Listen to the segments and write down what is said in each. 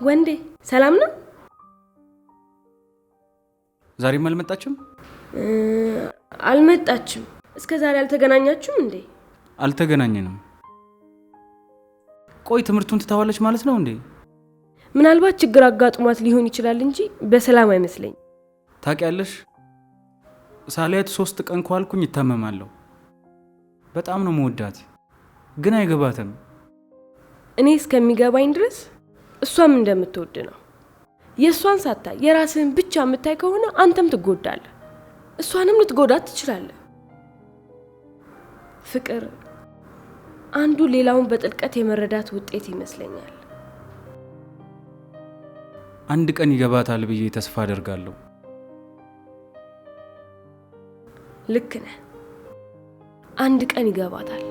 ወንዴ ሰላም ነው? ዛሬም አልመጣችም? አልመጣችም። እስከ ዛሬ አልተገናኛችሁም እንዴ? አልተገናኘንም። ቆይ ትምህርቱን ትታዋለች ማለት ነው እንዴ? ምናልባት ችግር አጋጥሟት ሊሆን ይችላል እንጂ በሰላም አይመስለኝ። ታውቂያለሽ ሳሊያት 3 ቀን ኳልኩኝ ይታመማለሁ። በጣም ነው መወዳት ግን አይገባትም። እኔ እስከሚገባኝ ድረስ እሷም እንደምትወድ ነው። የእሷን ሳታይ የራስህን ብቻ የምታይ ከሆነ አንተም ትጎዳለህ፣ እሷንም ልትጎዳት ትችላለህ። ፍቅር አንዱ ሌላውን በጥልቀት የመረዳት ውጤት ይመስለኛል። አንድ ቀን ይገባታል ብዬ ተስፋ አደርጋለሁ። ልክ ነህ። አንድ ቀን ይገባታል።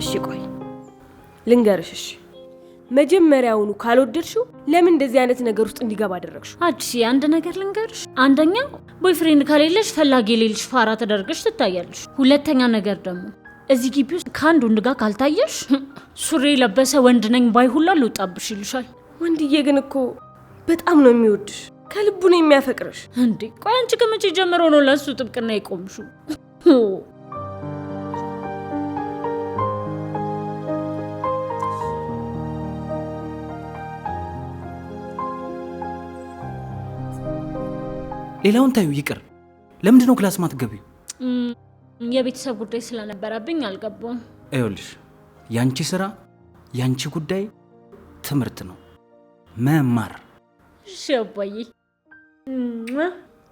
እሺ ቆይ ልንገርሽ። እሺ መጀመሪያውኑ ካልወደድሽው ለምን እንደዚህ አይነት ነገር ውስጥ እንዲገባ አደረግሽው? አዲስ አንድ ነገር ልንገርሽ። አንደኛ ቦይፍሬንድ ከሌለሽ ፈላጊ የሌለሽ ፋራ ተደርገሽ ትታያለሽ። ሁለተኛ ነገር ደግሞ እዚህ ግቢ ውስጥ ከአንድ ወንድ ጋር ካልታየሽ ሱሪ ለበሰ ወንድ ነኝ ባይ ሁላ ልውጣብሽ ይልሻል። ወንድዬ ግን እኮ በጣም ነው የሚወድሽ፣ ከልቡ ነው የሚያፈቅርሽ። እንዴ ቆይ አንቺ ከመቼ ጀምሮ ነው ለሱ ጥብቅና ይቆምሽው? ሌላውን ታዩ ይቅር። ለምንድን ነው ክላስ ማትገቢው? የቤተሰብ ጉዳይ ስለነበረብኝ አልገባም። አይውልሽ ያንቺ ስራ ያንቺ ጉዳይ ትምህርት ነው መማር። እሺ አባዬ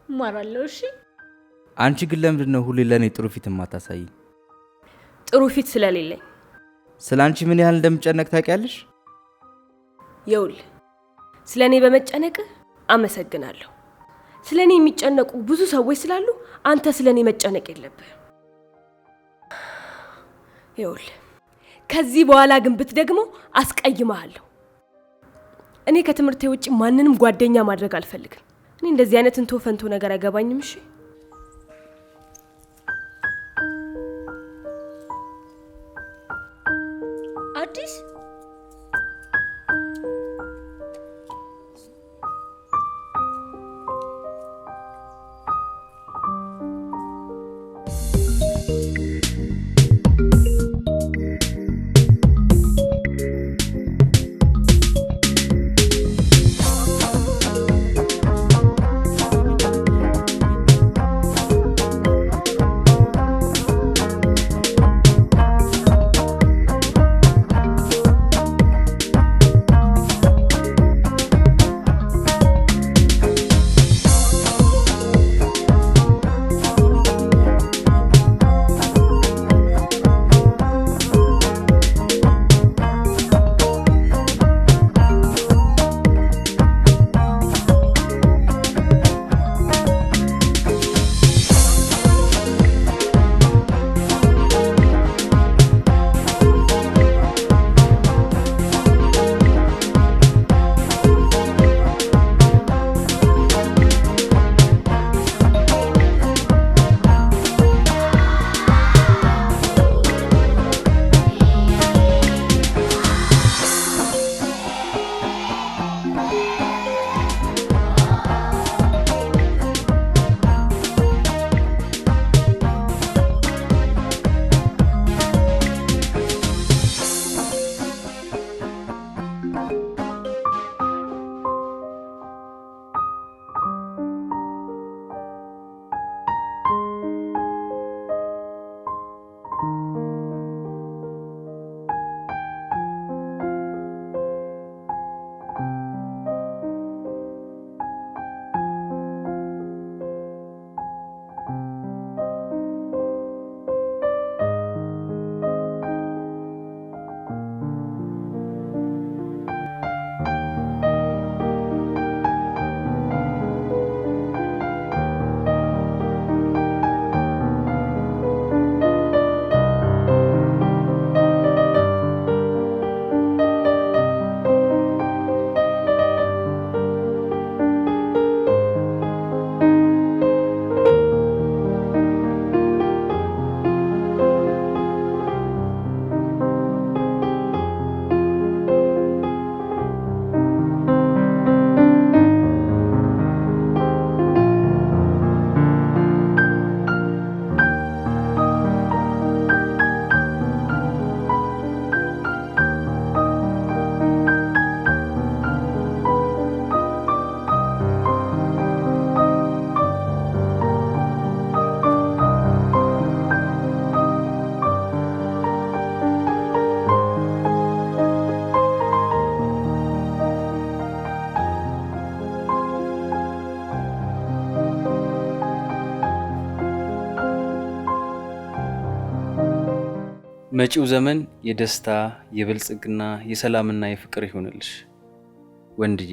እማራለሁ። እሺ አንቺ ግን ለምንድን ነው ሁሌ ለኔ ጥሩ ፊት የማታሳይ? ጥሩ ፊት ስለሌለኝ። ስላንቺ ምን ያህል እንደምጨነቅ ታውቂያለሽ? ይውል ስለኔ በመጨነቅህ አመሰግናለሁ። ስለኔ የሚጨነቁ ብዙ ሰዎች ስላሉ አንተ ስለኔ መጨነቅ የለብህ። ይውል ከዚህ በኋላ ግን ብትደግሞ አስቀይምሃለሁ። እኔ ከትምህርቴ ውጪ ማንንም ጓደኛ ማድረግ አልፈልግም። እኔ እንደዚህ አይነት እንቶ ፈንቶ ነገር አይገባኝም። እሺ አዲስ መጪው ዘመን የደስታ የብልጽግና የሰላምና የፍቅር ይሁንልሽ ወንድዬ።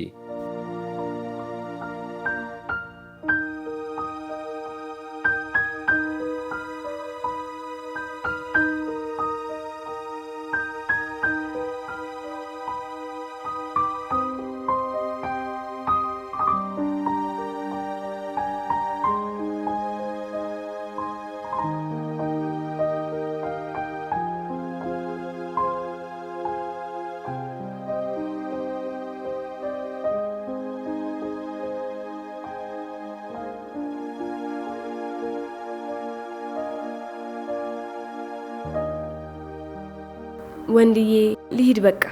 ወንድዬ ልሂድ በቃ።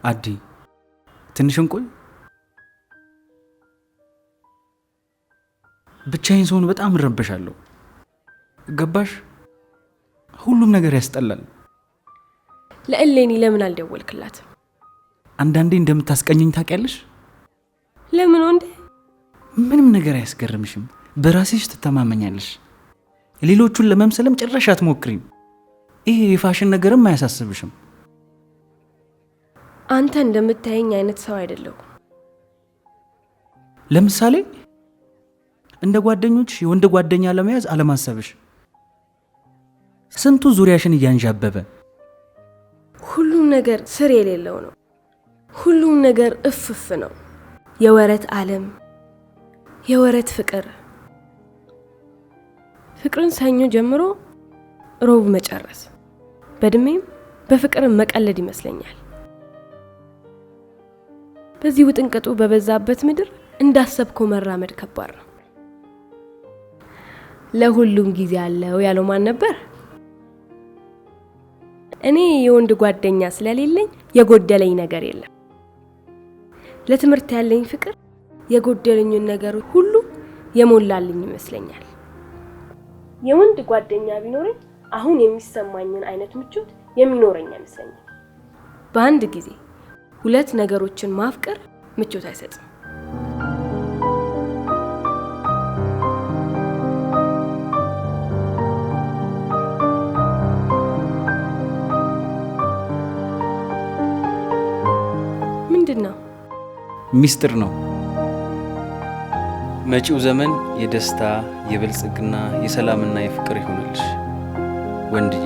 አዲ ትንሽ እንቆይ። ብቻዬን ስሆን በጣም እረበሻለሁ። ገባሽ? ሁሉም ነገር ያስጠላል። ለእሌኒ ለምን አልደወልክላት? አንዳንዴ እንደምታስቀኘኝ ታውቂያለሽ። ለምን ወንዴ? ምንም ነገር አያስገርምሽም። በራስሽ ትተማመኛለሽ። ሌሎቹን ለመምሰልም ጭራሽ አትሞክሪም። ይሄ የፋሽን ነገርም አያሳስብሽም። አንተ እንደምታየኝ አይነት ሰው አይደለሁ። ለምሳሌ እንደ ጓደኞች የወንድ ጓደኛ ለመያዝ አለማሰብሽ፣ ስንቱ ዙሪያሽን እያንዣበበ። ሁሉም ነገር ስር የሌለው ነው። ሁሉም ነገር እፍፍ ነው። የወረት ዓለም፣ የወረት ፍቅር። ፍቅርን ሰኞ ጀምሮ ሮብ መጨረስ፣ በእድሜም በፍቅርም መቀለድ ይመስለኛል። በዚህ ውጥንቅጡ በበዛበት ምድር እንዳሰብከው መራመድ ከባድ ነው። ለሁሉም ጊዜ አለው ያለው ማን ነበር? እኔ የወንድ ጓደኛ ስለሌለኝ የጎደለኝ ነገር የለም። ለትምህርት ያለኝ ፍቅር የጎደለኝን ነገር ሁሉ የሞላልኝ ይመስለኛል። የወንድ ጓደኛ ቢኖረኝ አሁን የሚሰማኝን አይነት ምቾት የሚኖረኝ አይመስለኝም። በአንድ ጊዜ ሁለት ነገሮችን ማፍቀር ምቾት አይሰጥም። ምንድነው? ሚስጥር ነው። መጪው ዘመን የደስታ የብልጽግና የሰላምና የፍቅር ይሁንልሽ ወንድዬ።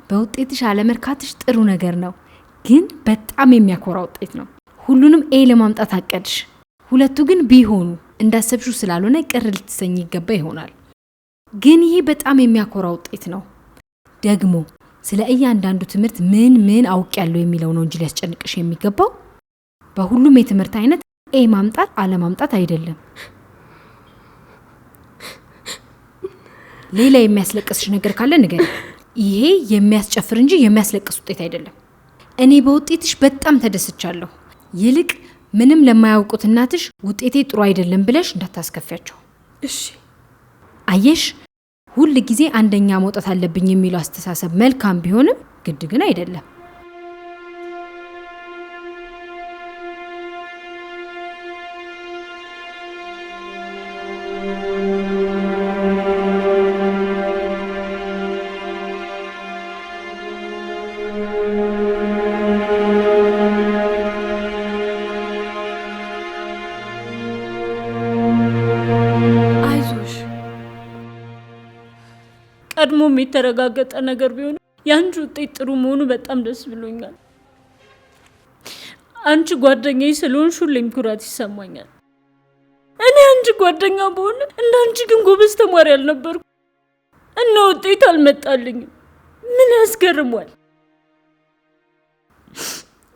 በውጤትሽ አለመርካትሽ ጥሩ ነገር ነው፣ ግን በጣም የሚያኮራ ውጤት ነው። ሁሉንም ኤ ለማምጣት አቀድሽ፣ ሁለቱ ግን ቢሆኑ እንዳሰብሽው ስላልሆነ ቅር ልትሰኝ ይገባ ይሆናል። ግን ይሄ በጣም የሚያኮራ ውጤት ነው። ደግሞ ስለ እያንዳንዱ ትምህርት ምን አውቄያለሁ የሚለው ነው እንጂ ሊያስጨንቅሽ የሚገባው በሁሉም የትምህርት አይነት ኤ ማምጣት አለማምጣት አይደለም። ሌላ የሚያስለቅስሽ ነገር ካለ ንገሪኝ። ይሄ የሚያስጨፍር እንጂ የሚያስለቅስ ውጤት አይደለም። እኔ በውጤትሽ በጣም ተደስቻለሁ። ይልቅ ምንም ለማያውቁት እናትሽ ውጤቴ ጥሩ አይደለም ብለሽ እንዳታስከፊያቸው። እሺ። አየሽ፣ ሁል ጊዜ አንደኛ መውጣት አለብኝ የሚለው አስተሳሰብ መልካም ቢሆንም ግድ ግን አይደለም። ቀድሞ የተረጋገጠ ነገር ቢሆን ያንቺ ውጤት ጥሩ መሆኑ በጣም ደስ ብሎኛል። አንቺ ጓደኛዬ ስለሆንሽ ሁሌም ኩራት ይሰማኛል። እኔ ያንቺ ጓደኛ በሆነ እንዳንቺ ግን ጎበዝ ተማሪ አልነበርኩ እና ውጤት አልመጣልኝም። ምን ያስገርሟል?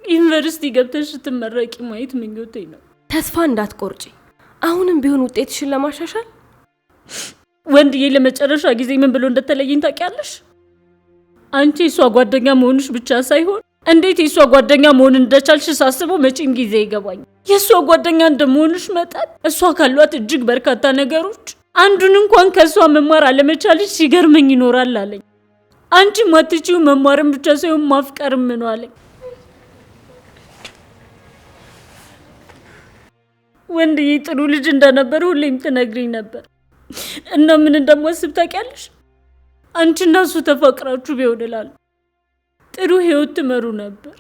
ዩኒቨርሲቲ ገብተሽ ስትመረቂ ማየት ምኞቴ ነው። ተስፋ እንዳትቆርጪ። አሁንም ቢሆን ውጤትሽን ለማሻሻል ወንድዬ ለመጨረሻ ጊዜ ምን ብሎ እንደተለየኝ ታውቂያለሽ? አንቺ እሷ ጓደኛ መሆንሽ ብቻ ሳይሆን እንዴት የሷ ጓደኛ መሆን እንደቻልሽ ሳስበው መቼም ጊዜ ይገባኝ። የሷ ጓደኛ እንደመሆንሽ መጣት እሷ ካሏት እጅግ በርካታ ነገሮች አንዱን እንኳን ከሷ መማር አለመቻልሽ ሲገርመኝ ይኖራል አለኝ። አንቺ ማትቺው መማርም ብቻ ሳይሆን ማፍቀርም ነው አለኝ። ወንድዬ ጥሩ ልጅ እንደነበር ሁሌም ትነግሪኝ ነበር እና ምን እንደማስብ ታውቂያለሽ? አንቺና እሱ ተፋቅራችሁ ቢሆን እላለሁ ጥሩ ህይወት ትመሩ ነበር።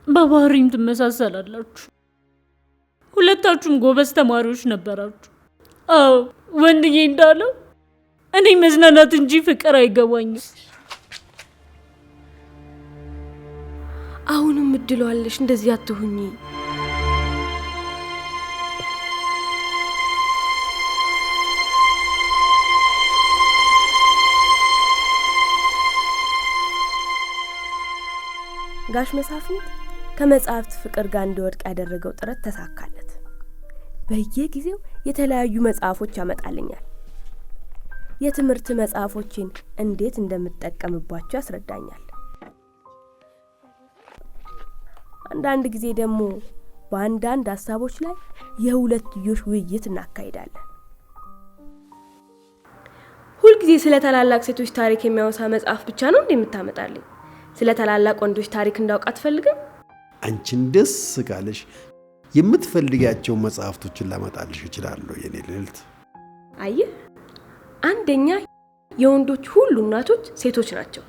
በባህሪም ትመሳሰላላችሁ። ሁለታችሁም ጎበዝ ተማሪዎች ነበራችሁ። አዎ ወንድዬ እንዳለው እኔ መዝናናት እንጂ ፍቅር አይገባኝም። አሁንም እድሏለሽ፣ እንደዚህ አትሁኚ። ጋሽ መሳፍንት ከመጽሐፍት ፍቅር ጋር እንዲወድቅ ያደረገው ጥረት ተሳካለት። በየጊዜው የተለያዩ መጽሐፎች ያመጣልኛል። የትምህርት መጽሐፎችን እንዴት እንደምጠቀምባቸው ያስረዳኛል። አንዳንድ ጊዜ ደግሞ በአንዳንድ ሀሳቦች ላይ የሁለትዮሽ ውይይት እናካሂዳለን። ሁልጊዜ ስለ ታላላቅ ሴቶች ታሪክ የሚያወሳ መጽሐፍ ብቻ ነው እንደምታመጣልኝ? ስለ ታላላቅ ወንዶች ታሪክ እንዳውቅ አትፈልግም? አንቺን ደስ ካለሽ የምትፈልጊያቸው መጽሐፍቶችን ላመጣልሽ እችላለሁ የኔ ልዕልት። አየህ፣ አንደኛ የወንዶች ሁሉ እናቶች ሴቶች ናቸው።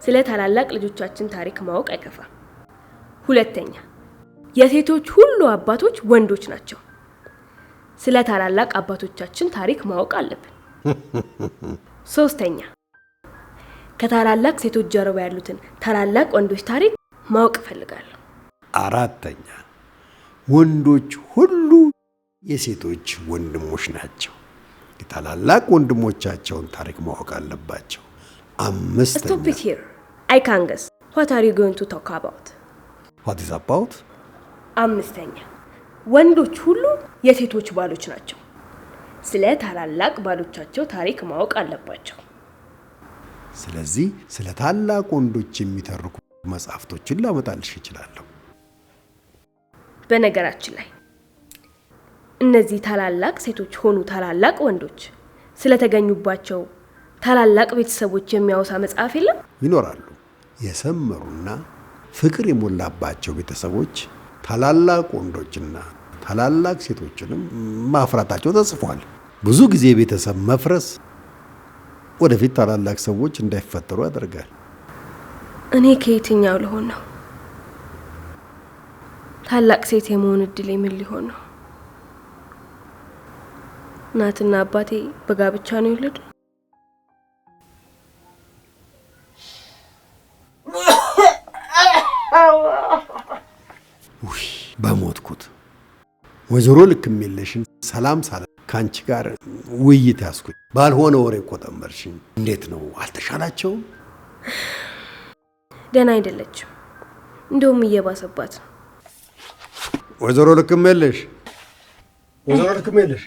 ስለ ታላላቅ ልጆቻችን ታሪክ ማወቅ አይከፋም። ሁለተኛ የሴቶች ሁሉ አባቶች ወንዶች ናቸው። ስለ ታላላቅ አባቶቻችን ታሪክ ማወቅ አለብን። ሶስተኛ ከታላላቅ ሴቶች ጀርባ ያሉትን ታላላቅ ወንዶች ታሪክ ማወቅ እፈልጋለሁ። አራተኛ ወንዶች ሁሉ የሴቶች ወንድሞች ናቸው። የታላላቅ ወንድሞቻቸውን ታሪክ ማወቅ አለባቸው። አምስተኛ Stop it here. I can't guess. What are you going to talk about? What is about? አምስተኛ ወንዶች ሁሉ የሴቶች ባሎች ናቸው። ስለ ታላላቅ ባሎቻቸው ታሪክ ማወቅ አለባቸው። ስለዚህ ስለ ታላቅ ወንዶች የሚተርኩ መጽሐፍቶችን ላመጣልሽ እችላለሁ። በነገራችን ላይ እነዚህ ታላላቅ ሴቶች ሆኑ ታላላቅ ወንዶች ስለተገኙባቸው ታላላቅ ቤተሰቦች የሚያወሳ መጽሐፍ የለም? ይኖራሉ። የሰመሩና ፍቅር የሞላባቸው ቤተሰቦች ታላላቅ ወንዶችና ታላላቅ ሴቶችንም ማፍራታቸው ተጽፏል። ብዙ ጊዜ ቤተሰብ መፍረስ ወደፊት ታላላቅ ሰዎች እንዳይፈጠሩ ያደርጋል። እኔ ከየትኛው ልሆን ነው? ታላቅ ሴት የመሆን እድል ምን ሊሆን ነው? እናትና አባቴ በጋብቻ ነው የወለዱ? ውይ በሞትኩት። ወይዘሮ ልክምየለሽን ሰላም ሳለ ካንቺ ጋር ውይይት ያስኩኝ ባልሆነ ወሬ ቆጠመርሽኝ። እንዴት ነው አልተሻላቸውም? ደህና አይደለችም፣ እንደውም እየባሰባት ነው። ወይዘሮ ልክምየለሽ፣ ወይዘሮ ልክምየለሽ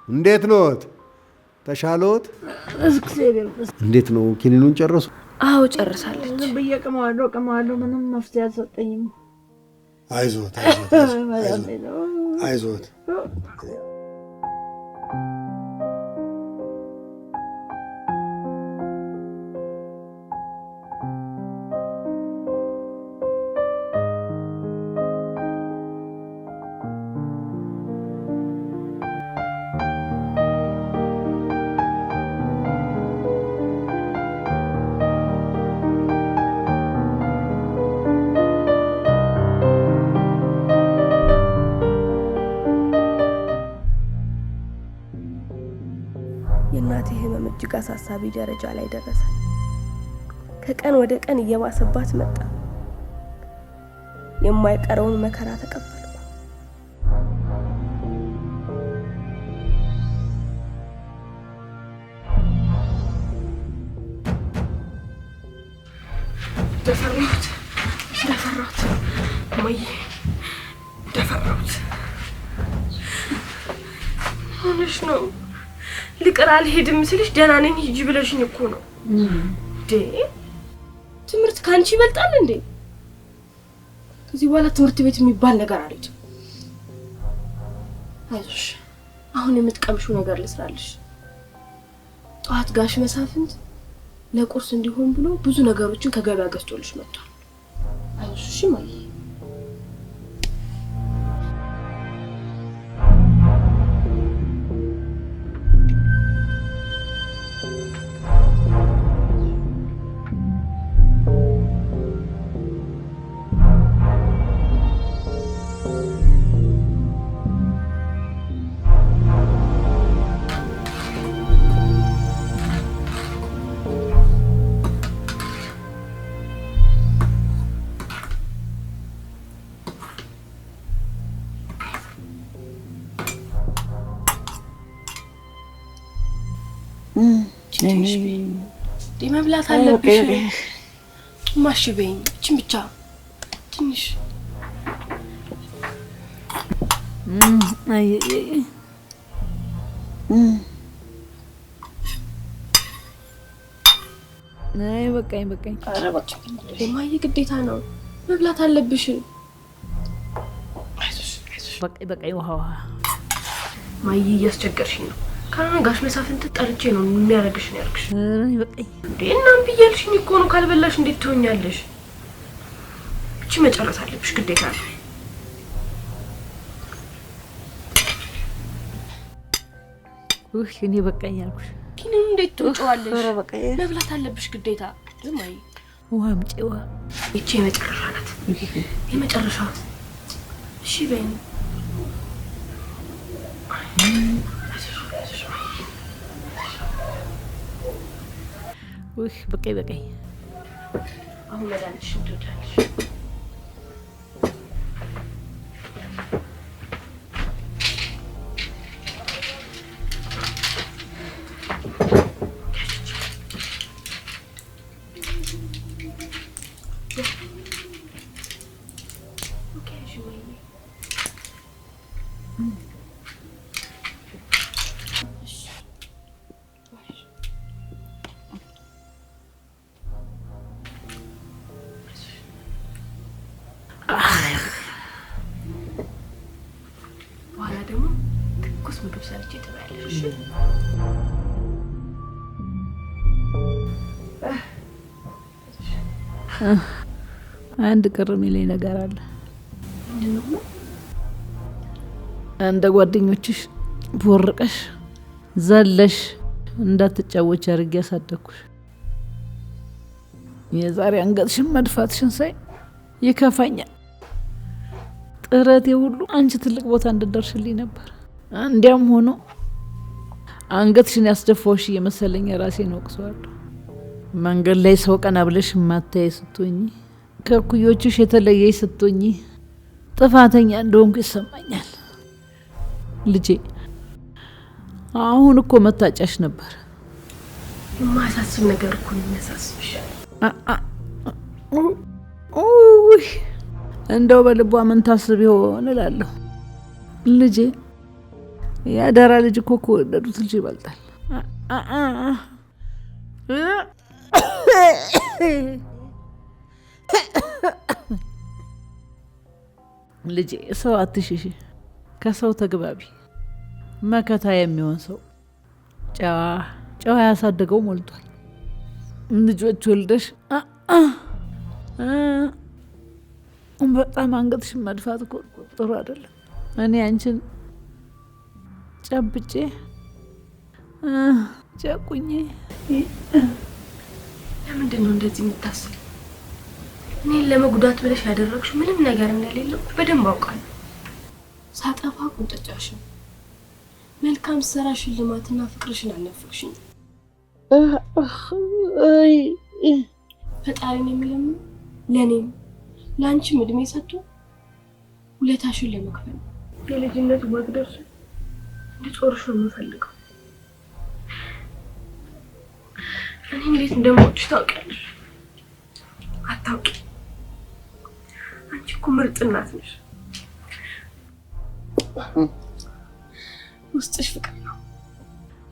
እንዴት ኖት? ተሻሎት? እንዴት ነው ኪኒኑን ጨረሱ? አዎ ጨርሳለች። በየቀማዋለሁ ምንም መፍትሄ አልሰጠኝም። አይዞት አይዞት። የእናቴ ህመም እጅግ አሳሳቢ ደረጃ ላይ ደረሰ። ከቀን ወደ ቀን እየባሰባት መጣ። የማይቀረውን መከራ ተቀበልኩ። ደፈራሁት እማዬ ደፈራሁት። ሆነሽ ነው ልቀር አልሄድም ስልሽ ደህና ነኝ ሂጂ ብለሽኝ እኮ ነው። ትምህርት ካንቺ ይበልጣል እንዴ? ከዚህ በኋላ ትምህርት ቤት የሚባል ነገር አልሄድም። አይዞሽ አሁን የምትቀምሺው ነገር ልስራልሽ። ጠዋት ጋሽ መሳፍንት ለቁርስ እንዲሆን ብሎ ብዙ ነገሮችን ከገበያ ገዝቶልሽ መጥቷል። አይዞሽ እሺ እማዬ። መብላት አለብሽ። ማሽ በይኝ እቺን ብቻ ትንሽ አይ በቃኝ። ኧረ እማዬ ግዴታ ነው መብላት አለብሽ። በቃኝ ውሃ እማዬ እያስቸገርሽኝ ነው። ካሁን ጋሽ መሳፍንት ጠርቼ ነው የሚያረግሽ ነው ያልኩሽ። በቃኝ እንዴ እናም ብያልሽኝ እኮ ነው። ካልበላሽ እንዴት ትሆኛለሽ? እቺ መጨረስ አለብሽ ግዴታ ነው። እኔ በቃኝ አልኩሽ። ግን እንዴት ትወጪዋለሽ? መብላት አለብሽ ግዴታ። እማዬ ውሃ አምጪ ውሃ። እቺ የመጨረሻ ናት የመጨረሻ። እሺ በይኝ በቃኝ። አሁን መድኃኒትሽን ትወጫለሽ። በኋላ ደግሞ ትኩስ ምግብ ሰርቼ ትበያለሽ። አንድ ቅር የሚለኝ ነገር አለ። ምንድን ነው? እንደ ጓደኞችሽ ቦርቀሽ ዘለሽ እንዳትጫወች አድርጌ ያሳደግኩሽ። የዛሬ አንገትሽን መድፋትሽን ሳይ ይከፋኛል። ጥረቴ ሁሉ አንቺ ትልቅ ቦታ እንድደርሽልኝ ነበር። እንዲያም ሆኖ አንገትሽን ያስደፋውሽ እየመሰለኝ ራሴን ወቅሰዋለሁ። መንገድ ላይ ሰው ቀና ብለሽ ማታይ ስትሆኚ፣ ከኩዮችሽ የተለየሽ ስትሆኚ ጥፋተኛ እንደሆንኩ ይሰማኛል። ልጄ አሁን እኮ መታጫሽ ነበር። የማያሳስብ ነገር እኮ ነው የሚያሳስብሻል። እንደው በልቧ ምን ታስብ ይሆን እላለሁ። ልጄ ያደራ ልጅ እኮ ከወለዱት ልጅ ይበልጣል። ልጄ ሰው አትሽሽ፣ ከሰው ተግባቢ። መከታ የሚሆን ሰው ጨዋ ያሳደገው ሞልቷል። ልጆች ወልደሽ በጣም አንገትሽን መድፋት እኮ ጥሩ አይደለም። እኔ አንቺን ጨብጬ ጨቁኜ። ለምንድን ነው እንደዚህ የምታስብ? እኔን ለመጉዳት ብለሽ ያደረግሽው ምንም ነገር እንደሌለው በደንብ አውቃለሁ። ሳጠፋ ቁንጥጫሽን፣ መልካም ስራ ሽልማትና ፍቅርሽን አልነፈቅሽኝ። ፈጣሪን የሚለምን ለእኔም ለአንቺም እድሜ ሰጥቶ ውለታሽን ለመክፈል የልጅነት ወግ ደርሶ እንድትጾርሽ ነው የምፈልገው። እኔ እንዴት እንደምወድሽ ታውቂያለሽ። አታውቂ ምርጥ እናት ነሽ። ውስጥሽ ፍቅር ነው።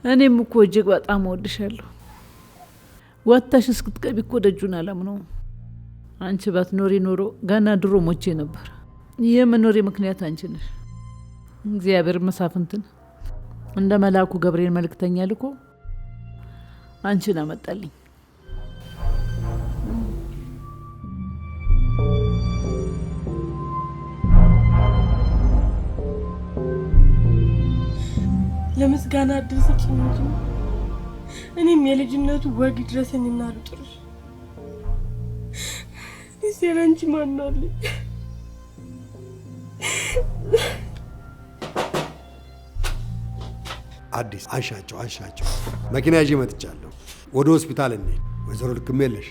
እኔም እኮ እጅግ በጣም እወድሻለሁ። ወጥተሽ እስክትገቢ እኮ ደጁን አላምነውም። አንቺ ባትኖሪ ኖሮ ገና ድሮ ሞቼ ነበር። የመኖሬ ምክንያት አንቺ ነሽ። እግዚአብሔር መሳፍንትን እንደ መልአኩ ገብርኤል መልእክተኛ ልኮ አንቺን አመጣልኝ። ለምስጋና እድል ስጪኝ እንጂ እኔም የልጅነቱ ወግ ድረሰኝና ልጥርሽ። ሲያንቺ ማናለ አዲስ አንሻቸው መኪና ይዤ መጥቻለሁ። ወደ ሆስፒታል እንሂድ። ወይዘሮ ልክም የለሽ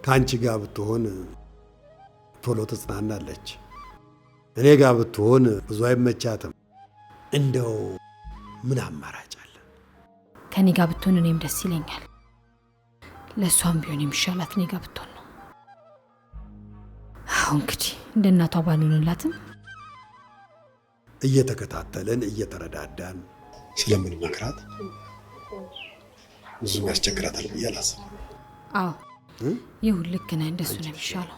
ከአንቺ ጋር ብትሆን ቶሎ ትጽናናለች። እኔ ጋር ብትሆን ብዙ አይመቻትም። እንደው ምን አማራጭ አለ? ከኔ ጋር ብትሆን እኔም ደስ ይለኛል። ለሷም ቢሆን የሚሻላት እኔ ጋር ብትሆን ነው። አሁን እንግዲህ እንደ እናቷ ባልሆንላትም እየተከታተልን እየተረዳዳን ስለምን መክራት ብዙም ያስቸግራታል ብዬ አላስብም። አዎ ይሁን፣ ልክ ነህ። እንደሱ ነው የሚሻለው።